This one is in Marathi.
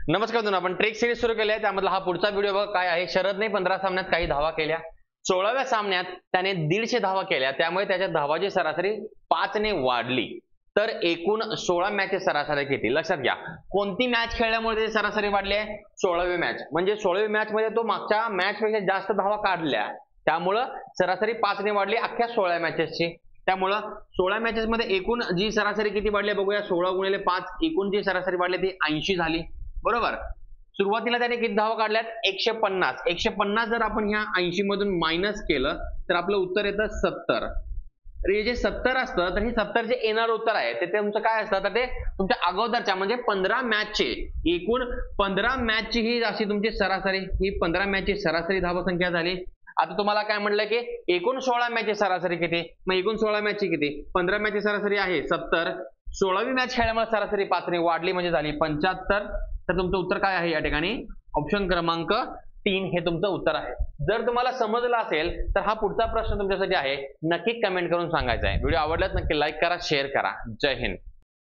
नमस्कार मित्रांनो, आपण ट्रेक सिरीज सुरू केली आहे. त्यामधला हा पुढचा व्हिडिओ बघा काय आहे. शरदने 15 सामन्यात काही धावा केल्या. 16व्या सामन्यात त्याने 150 धावा केल्या. त्यामुळे त्याच्या धावाची सरासरी 5 ने वाढली. तर एकूण 16 मॅचची सरासरी किती लक्षात घ्या. कोणती मॅच खेळल्यामुळे त्याची सरासरी वाढली आहे? 16वी मॅच. म्हणजे 16वी मॅच मध्ये तो मागच्या मॅच पेक्षा जास्त धावा काढल्या, त्यामुळं सरासरी 5 ने वाढली अख्ख्या 16 मॅचेसची. त्यामुळं 16 मॅचेस मध्ये एकूण जी सरासरी किती वाढली बघूया. 16 गुणिले 5 एकूण जी सरासरी वाढली ती 80 झाली. बरोबर. सुरुवातीला त्याने किती धावा काढल्यात? 150. 150 जर आपण ह्या 80 मधून मायनस केलं तर आपलं उत्तर येतं 70. तर हे जे 70 असतं तर हे 70 जे येणार उत्तर आहे ते तुमचं काय असतं, तर ते तुमच्या अगोदरच्या म्हणजे 15 मॅचचे एकूण 15 मॅचची ही अशी तुमची सरासरी, ही 15 मॅचची सरासरी धावसंख्या झाली. आता तुम्हाला काय म्हटलं की एकूण 16 मॅचची सरासरी किती? मग एकूण 16 मॅचची किती? 15 मॅचची सरासरी आहे 70. 16वी मॅच खेळल्यामुळे सरासरी 5 ने वाढली म्हणजे झाली 75. तर तुमचं उत्तर काय आहे या ठिकाणी? ऑप्शन क्रमांक 3 हे तुमचं उत्तर आहे. जर तुम्हाला समजलं असेल तर हा पुढचा प्रश्न तुमच्यासाठी आहे, नक्की कमेंट करून सांगायचा आहे. व्हिडिओ आवडल्यास नक्की लाईक करा, शेअर करा. जय हिंद.